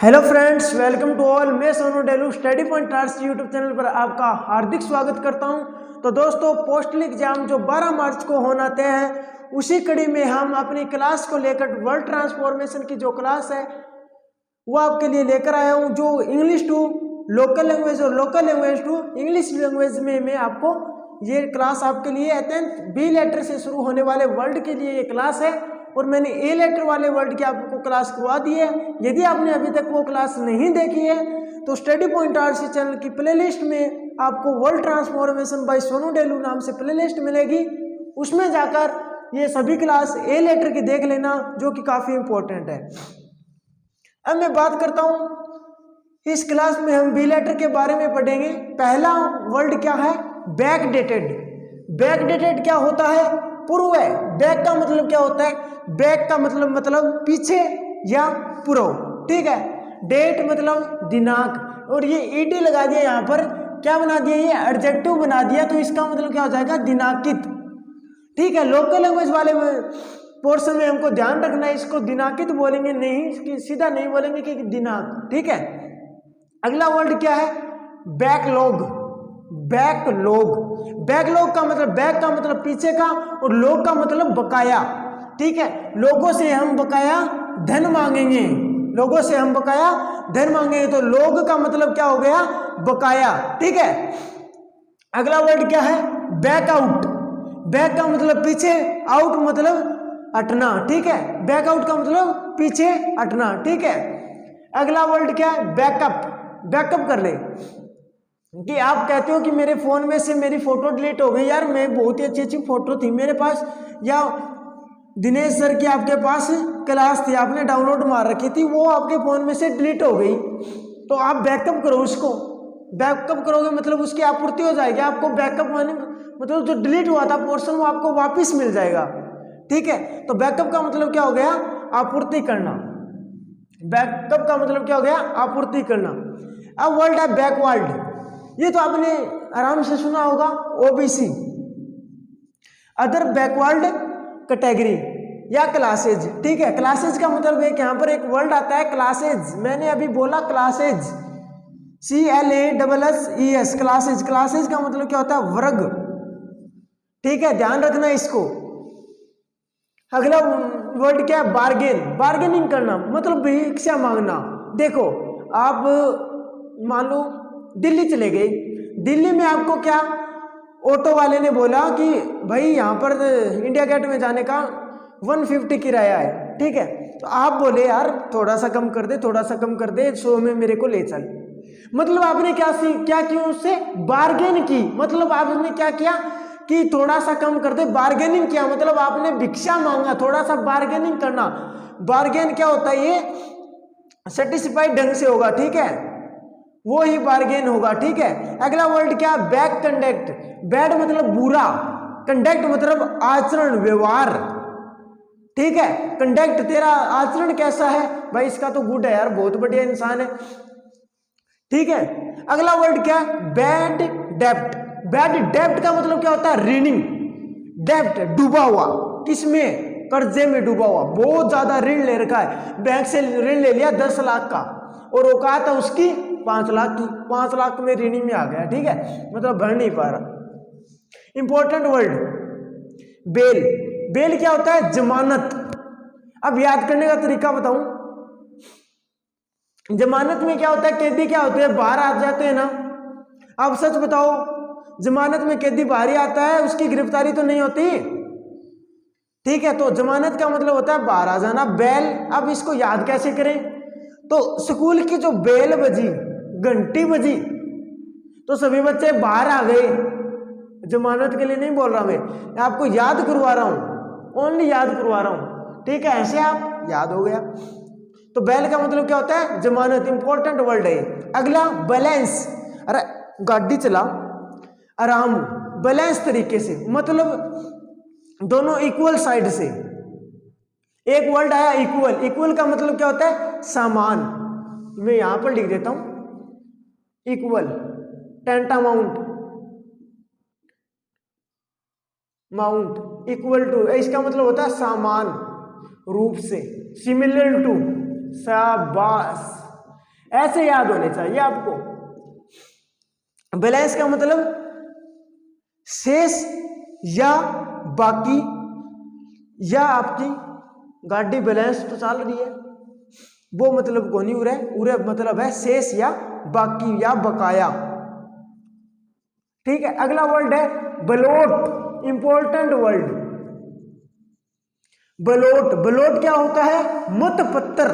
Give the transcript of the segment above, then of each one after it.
Hello friends, welcome to all. मैं सोनू डेलू study point arts YouTube channel पर आपका हार्दिक स्वागत करता हूं। तो दोस्तों, पोस्टल एग्जाम जो 12 मार्च को होना तय है, उसी कड़ी में हम अपनी क्लास को लेकर वर्ड ट्रांसफॉर्मेशन की जो क्लास है वो आपके लिए लेकर आया हूं। जो इंग्लिश टू लोकल लैंग्वेज और local language to English language में मैं आपको ये क्लास आपके लिए अत्यंत बी लेटर से शुरू होने वाले वर्ड के लिए ये क्लास है, और मैंने ए लेटर वाले वर्ड की आपको क्लास करवा दी है। यदि आपने अभी तक वो क्लास नहीं देखी है तो स्टडी पॉइंट आर्ट्स चैनल की प्लेलिस्ट में आपको word transformation by Sonu Delu नाम से प्लेलिस्ट मिलेगी। उसमें जाकर ये सभी क्लास ए लेटर की देख लेना, जो कि काफ़ी इंपॉर्टेंट है। अब मैं बात करता हूँ, इस क्लास में हम बी लेटर के बारे में पढ़ेंगे। पहला वर्ड क्या है? बैकडेटेड। बैकडेटेड क्या होता है? पूर्व है। बैक का मतलब क्या होता है? बैक का मतलब पीछे या पूर्व, ठीक है। डेट मतलब दिनांक, और ये ईडी लगा दिया यहाँ पर, क्या बना दिया? ये एडजेक्टिव बना दिया, तो इसका मतलब क्या हो जाएगा? दिनांकित, ठीक है। लोकल लैंग्वेज वाले पोर्शन में हमको ध्यान रखना है, इसको दिनांकित बोलेंगे नहीं, सीधा नहीं बोलेंगे कि दिनांक, ठीक है। अगला वर्ड क्या है? बैकलॉग। बैकलॉग, बैकलॉग का मतलब, बैक का मतलब पीछे का, और लॉग का मतलब बकाया, ठीक है। लोगों से हम बकाया धन मांगेंगे, लोगों से हम बकाया धन मांगेंगे, तो लॉग का मतलब क्या हो गया? बकाया, ठीक है। अगला वर्ड क्या है? बैकआउट। बैक का मतलब पीछे, आउट मतलब हटना, ठीक है। बैकआउट का मतलब पीछे हटना, ठीक है। अगला वर्ड क्या है? बैकअप। बैकअप कर ले कि आप कहते हो कि मेरे फोन में से मेरी फोटो डिलीट हो गई, यार मैं बहुत ही अच्छी अच्छी फोटो थी मेरे पास, या दिनेश सर की आपके पास क्लास थी, आपने डाउनलोड मार रखी थी, वो आपके फोन में से डिलीट हो गई, तो आप बैकअप करो उसको। बैकअप करोगे मतलब उसकी आपूर्ति हो जाएगी आपको। बैकअप माने मतलब जो डिलीट हुआ था पोर्शन वो आपको वापस मिल जाएगा, ठीक है। तो बैकअप का मतलब क्या हो गया? आपूर्ति करना। बैकअप का मतलब क्या हो गया? आपूर्ति करना। अब वर्ड है बैकवर्ड। ये तो आपने आराम से सुना होगा, ओबीसी, अदर बैकवर्ड कैटेगरी या क्लासेज, ठीक है। क्लासेज का मतलब है कि यहाँ पर एक वर्ड आता है क्लासेज। मैंने अभी बोला क्लासेज, CLASSES, क्लासेज। क्लासेज का मतलब क्या होता है? वर्ग, ठीक है, ध्यान रखना इसको। अगला वर्ड क्या है? बार्गेन। बार्गेनिंग करना मतलब भिक्षा मांगना। देखो, आप मान लो दिल्ली चले गए, दिल्ली में आपको क्या, ऑटो वाले ने बोला कि भाई यहाँ पर इंडिया गेट में जाने का 150 किराया है, ठीक है। तो आप बोले यार थोड़ा सा कम कर दे, थोड़ा सा कम कर दे, 100 में मेरे को ले चल। मतलब आपने क्या किया? उससे बार्गेन की। मतलब आपने क्या किया कि थोड़ा सा कम कर दे, बार्गेनिंग किया, मतलब आपने भिक्षा मांगा, थोड़ा सा बार्गेनिंग करना। बार्गेन क्या होता है? ये सेटिस्फाइड ढंग से होगा, ठीक है, वो ही बार्गेन होगा, ठीक है। अगला वर्ड क्या? Bad conduct. बैड मतलब बुरा, कंडक्ट मतलब आचरण, व्यवहार, ठीक है। कंडक्ट, तेरा आचरण कैसा है? भाई इसका तो गुड है यार, बहुत बढ़िया इंसान है, ठीक है। अगला वर्ड क्या? बैड डेप्ट। बैड डेप्ट का मतलब क्या होता है? ऋणी। डेप्ट, डूबा हुआ, किसमें? कर्जे में डूबा हुआ, बहुत ज्यादा ऋण ले रखा है, बैंक से ऋण ले लिया 10 लाख का, और औकात है उसकी 5 लाख की, 5 लाख में ऋणी में आ गया, ठीक है, मतलब भर नहीं पा रहा। Important word bell. बेल क्या होता है? जमानत। अब याद करने का तरीका बताऊं, जमानत में क्या होता है? कैदी क्या होते हैं? बाहर आ जाते हैं ना। अब सच बताओ, जमानत में कैदी बाहर ही आता है, उसकी गिरफ्तारी तो नहीं होती, ठीक है। तो जमानत का मतलब होता है बाहर आ जाना। बेल, अब इसको याद कैसे करें? तो स्कूल की जो बेल बजी, घंटी बजी, तो सभी बच्चे बाहर आ गए। जमानत के लिए नहीं बोल रहा मैं, आपको याद करवा रहा हूं, ओनली याद करवा रहा हूं, ठीक है। ऐसे आप याद हो गया। तो बेल का मतलब क्या होता है? जमानत। इंपॉर्टेंट वर्ड है। अगला बैलेंस। अरे गाड़ी चला आराम, बैलेंस तरीके से, मतलब दोनों इक्वल साइड से। एक वर्ड आया इक्वल। इक्वल का मतलब क्या होता है? समान। मैं यहां पर लिख देता हूं इक्वल, टेंटामाउंट, माउंट, इक्वल टू, इसका मतलब होता है समान रूप से, सिमिलर टू, शाबाश, ऐसे याद होने चाहिए आपको। बैलेंस का मतलब शेष या बाकी, या आपकी गाड़ी बैलेंस तो चल रही है, वो मतलब को नहीं उरे, उरे मतलब है शेष या बाकी या बकाया। ठीक है, अगला वर्ड है बलोट, इंपॉर्टेंट वर्ड। बलोट, बलोट क्या होता है? मतपत्र।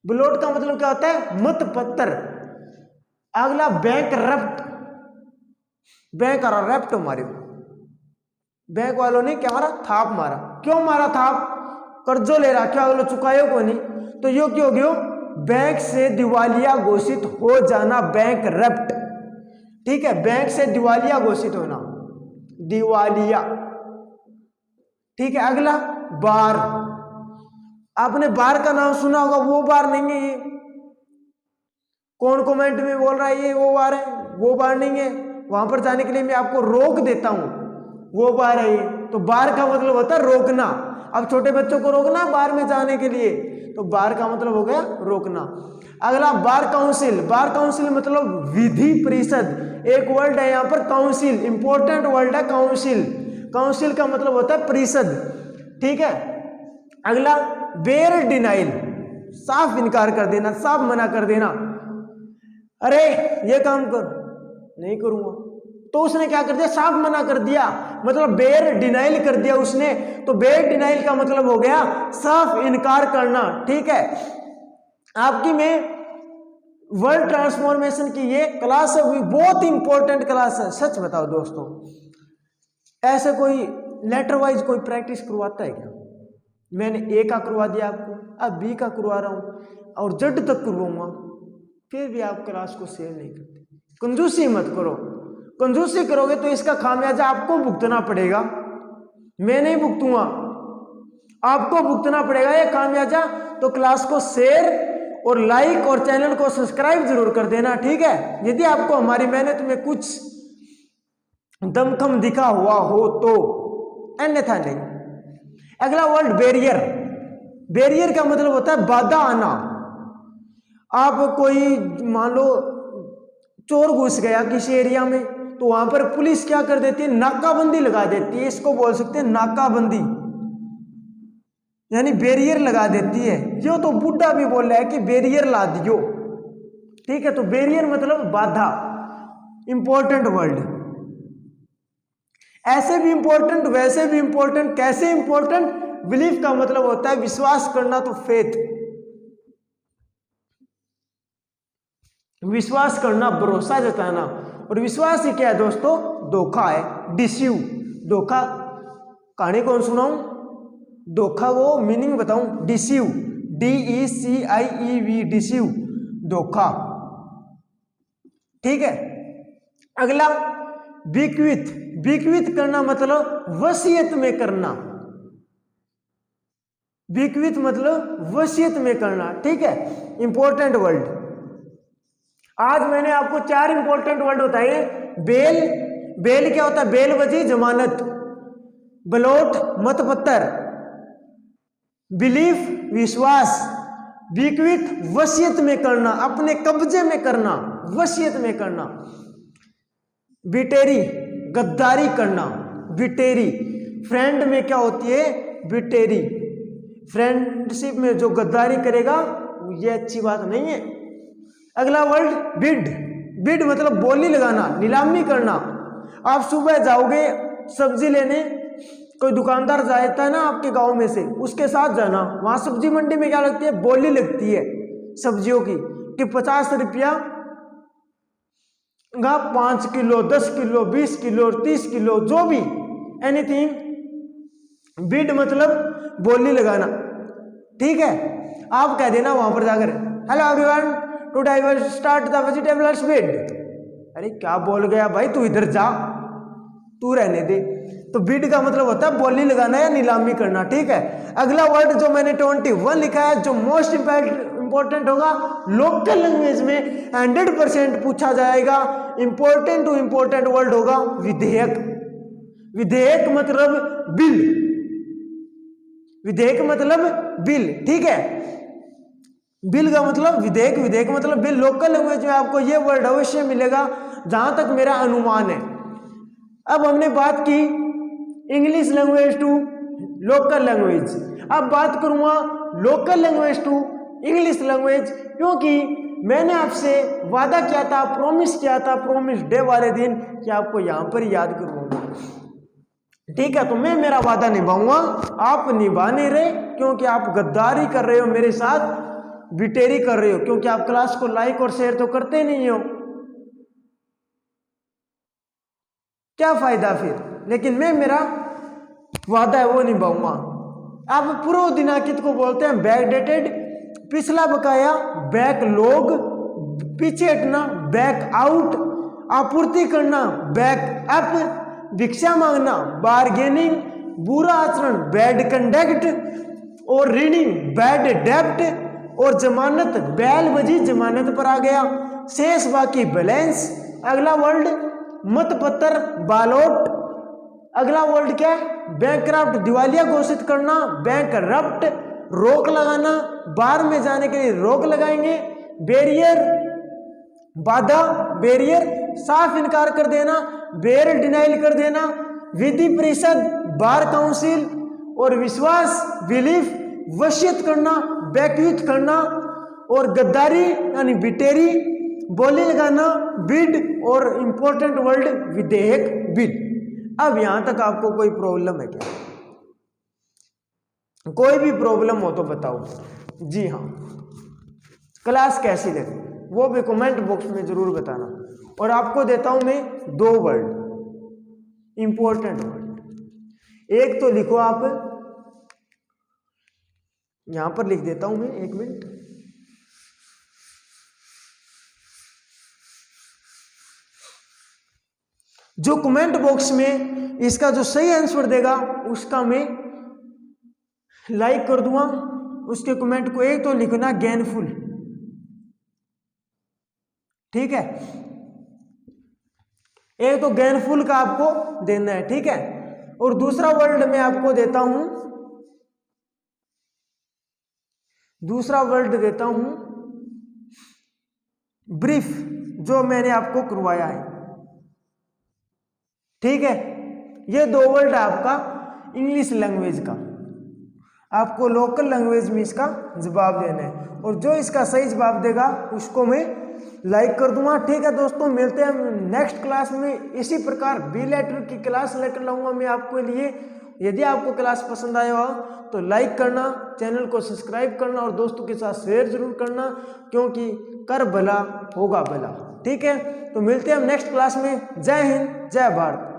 बलोट का मतलब क्या होता है? मतपत्र। अगला बैंक रफ्ट, बैंक और रफ्ट मारे, बैंक वालों ने क्या मारा? थाप मारा। क्यों मारा थाप? कर्जो ले रहा, क्या बोलो चुकायो को नहीं, तो यो क्यों गयो? बैंक से दिवालिया घोषित हो जाना, बैंक रफ्ट। ठीक है, बैंक से दिवालिया घोषित होना, दिवालिया। ठीक है, अगला बार। आपने बार का नाम सुना होगा, वो बार नहीं है ये। कौन कमेंट में बोल रहा है ये वो बार है? वो बार नहीं है, वहां पर जाने के लिए मैं आपको रोक देता हूं, वो बार है ये। तो बार का मतलब होता है रोकना। अब छोटे बच्चों को रोकना बार में जाने के लिए, तो बार का मतलब हो गया रोकना। अगला बार काउंसिल, बार काउंसिल मतलब विधि परिषद। एक वर्ड है यहां पर काउंसिल, इंपॉर्टेंट वर्ड है काउंसिल। काउंसिल का मतलब होता है परिषद। ठीक है, अगला बेयर डिनाइल, साफ इनकार कर देना, साफ मना कर देना, अरे ये काम कर, नहीं करूंगा, तो उसने क्या कर दिया? साफ मना कर दिया, मतलब बेयर डिनाइल कर दिया उसने। तो बेयर डिनाइल का मतलब हो गया साफ इनकार करना। ठीक है, आपकी में वर्ड ट्रांसफॉर्मेशन की ये क्लास है, बहुत इंपॉर्टेंट क्लास है। सच बताओ दोस्तों, ऐसे कोई लेटर वाइज कोई प्रैक्टिस करवाता है क्या? मैंने ए का करवा दिया आपको, अब बी का करवा रहा हूं और जेड तक करवाऊंगा, फिर भी आप क्लास को शेयर नहीं करते। कंजूसी मत करो, कंजूसी करोगे तो इसका खामियाजा आपको भुगतना पड़ेगा, मैं नहीं भुगतूंगा, आपको भुगतना पड़ेगा ये खामियाजा। तो क्लास को शेयर और लाइक और चैनल को सब्सक्राइब जरूर कर देना। ठीक है, यदि आपको हमारी मेहनत में कुछ दमखम दिखा हुआ हो तो, अन्यथा नहीं। अगला वर्ड बैरियर, बैरियर का मतलब होता है बाधा आना। आप कोई मान लो चोर घुस गया किसी एरिया में, तो वहां पर पुलिस क्या कर देती है? नाकाबंदी लगा देती है, इसको बोल सकते हैं नाकाबंदी, यानी बैरियर लगा देती है। यो तो बुड्ढा भी बोल रहा है कि बैरियर ला दियो। ठीक है, तो बैरियर मतलब बाधा, इंपॉर्टेंट वर्ड। ऐसे भी इंपॉर्टेंट, वैसे भी इंपॉर्टेंट। कैसे इंपॉर्टेंट? बिलीफ का मतलब होता है विश्वास करना, तो फेथ, विश्वास करना, भरोसा जताना। और विश्वास ही क्या है दोस्तों? धोखा है, डिसीव। धोखा कहानी कौन सुनाऊं? धोखा वो मीनिंग बताऊं? डिसीव, DECIEV, डिसीव, धोखा। ठीक है, अगला बिक्विथ, बिक्विथ करना मतलब वसीयत में करना, बिक्विथ मतलब वसीयत में करना। ठीक है, इंपॉर्टेंट वर्ड। आज मैंने आपको 4 इंपॉर्टेंट वर्ड बताए। बेल, बेल क्या होता है? बेल वजी जमानत। बलोट मतपत्र, बिलीफ विश्वास, बिक्विथ वसीयत में करना, अपने कब्जे में करना, वसीयत में करना। बिटेरी गद्दारी करना, बिटेरी। फ्रेंड में क्या होती है? बिटेरी। फ्रेंडशिप में जो गद्दारी करेगा ये अच्छी बात नहीं है। अगला वर्ड बिड, बिड मतलब बोली लगाना, नीलामी करना। आप सुबह जाओगे सब्जी लेने, कोई दुकानदार जाता है ना आपके गांव में से, उसके साथ जाना। वहां सब्जी मंडी में क्या लगती है? बोली लगती है सब्जियों की, कि 50 रुपया 5 किलो, 10 किलो, 20 किलो, 30 किलो, जो भी, एनीथिंग। बिड मतलब बोली लगाना। ठीक है, आप कह देना वहां पर जाकर, hello everyone, today I will start the vegetables bid. अरे क्या बोल गया भाई, तू इधर जा, तू रहने दे। तो बिड का मतलब होता है बोली लगाना या नीलामी करना। ठीक है, अगला वर्ड जो मैंने 21 लिखा है, जो मोस्ट इंपॉर्टेंट होगा, लोकल लैंग्वेज में 100% पूछा जाएगा, इंपॉर्टेंट टू इंपॉर्टेंट वर्ड होगा विधेयक। विधेयक मतलब बिल, विधेयक मतलब बिल। ठीक है, बिल का मतलब विधेयक, विधेयक मतलब बिल। लोकल लैंग्वेज में आपको ये वर्ड अवश्य मिलेगा जहां तक मेरा अनुमान है। अब हमने बात की English language to local language, अब बात करूंगा local language to English language, क्योंकि मैंने आपसे वादा किया था, प्रॉमिस किया था प्रॉमिस डे वाले दिन कि आपको यहां पर याद करूंगा। ठीक है, तो मैं मेरा वादा निभाऊंगा, आप निभा नहीं रहे क्योंकि आप गद्दारी कर रहे हो मेरे साथ, बिटेरी कर रहे हो, क्योंकि आप क्लास को लाइक और शेयर तो करते नहीं हो, क्या फायदा फिर। लेकिन मैं मेरा वादा है वो निभाऊंगा। अब पूर्व दिनांकित को बोलते हैं बैकडेटेड, पिछला बकाया बैकलॉग, पीछे हटना बैक आउट, आपूर्ति करना बैक अप, भिक्षा मांगना बार्गेनिंग, बुरा आचरण बैड कंडक्ट, और ऋणी बैड डेब्ट, और जमानत बैल बजी जमानत पर आ गया, शेष बाकी बैलेंस। अगला वर्ड मतपत्र बालोट, अगला वर्ड क्या है बैंकक्रप्ट, दिवालिया घोषित करना, बैंकरप्ट, रोक लगाना, बाहर में जाने के लिए रोक लगाएंगे, बैरियर बाधा, बैरियर साफ इनकार कर देना, बेयर डिनाइल कर देना, विधि परिषद बार काउंसिल, और विश्वास बिलीफ वशियत करना, बैक्यूथ करना, और गद्दारी यानी बिटेरी, बोली लगाना बिड, और इंपॉर्टेंट वर्ड विधेयक बिल। अब यहां तक आपको कोई प्रॉब्लम है क्या? कोई भी प्रॉब्लम हो तो बताओ। जी हाँ, क्लास कैसी लगी वो भी कमेंट बॉक्स में जरूर बताना। और आपको देता हूं मैं 2 वर्ड इंपॉर्टेंट वर्ड, एक तो लिखो आप, यहां पर लिख देता हूं मैं, 1 मिनट। जो कमेंट बॉक्स में इसका जो सही आंसर देगा उसका मैं लाइक कर दूंगा। उसके कमेंट को एक तो लिखना गेनफुल, ठीक है, एक तो गेनफुल का आपको देना है, ठीक है। और दूसरा वर्ड मैं आपको देता हूं, दूसरा वर्ड देता हूं ब्रीफ, जो मैंने आपको करवाया है, ठीक है। ये 2 वर्ड है आपका इंग्लिश लैंग्वेज का, आपको लोकल लैंग्वेज में इसका जवाब देना है, और जो इसका सही जवाब देगा उसको मैं लाइक कर दूंगा, ठीक है दोस्तों। मिलते हैं नेक्स्ट क्लास में, इसी प्रकार बी लेटर की क्लास लेकर लाऊंगा मैं आपके लिए। यदि आपको क्लास पसंद आया हो तो लाइक करना, चैनल को सब्सक्राइब करना, और दोस्तों के साथ शेयर जरूर करना, क्योंकि कर भला होगा भला, ठीक है। तो मिलते हैं हम नेक्स्ट क्लास में। जय हिंद, जय भारत।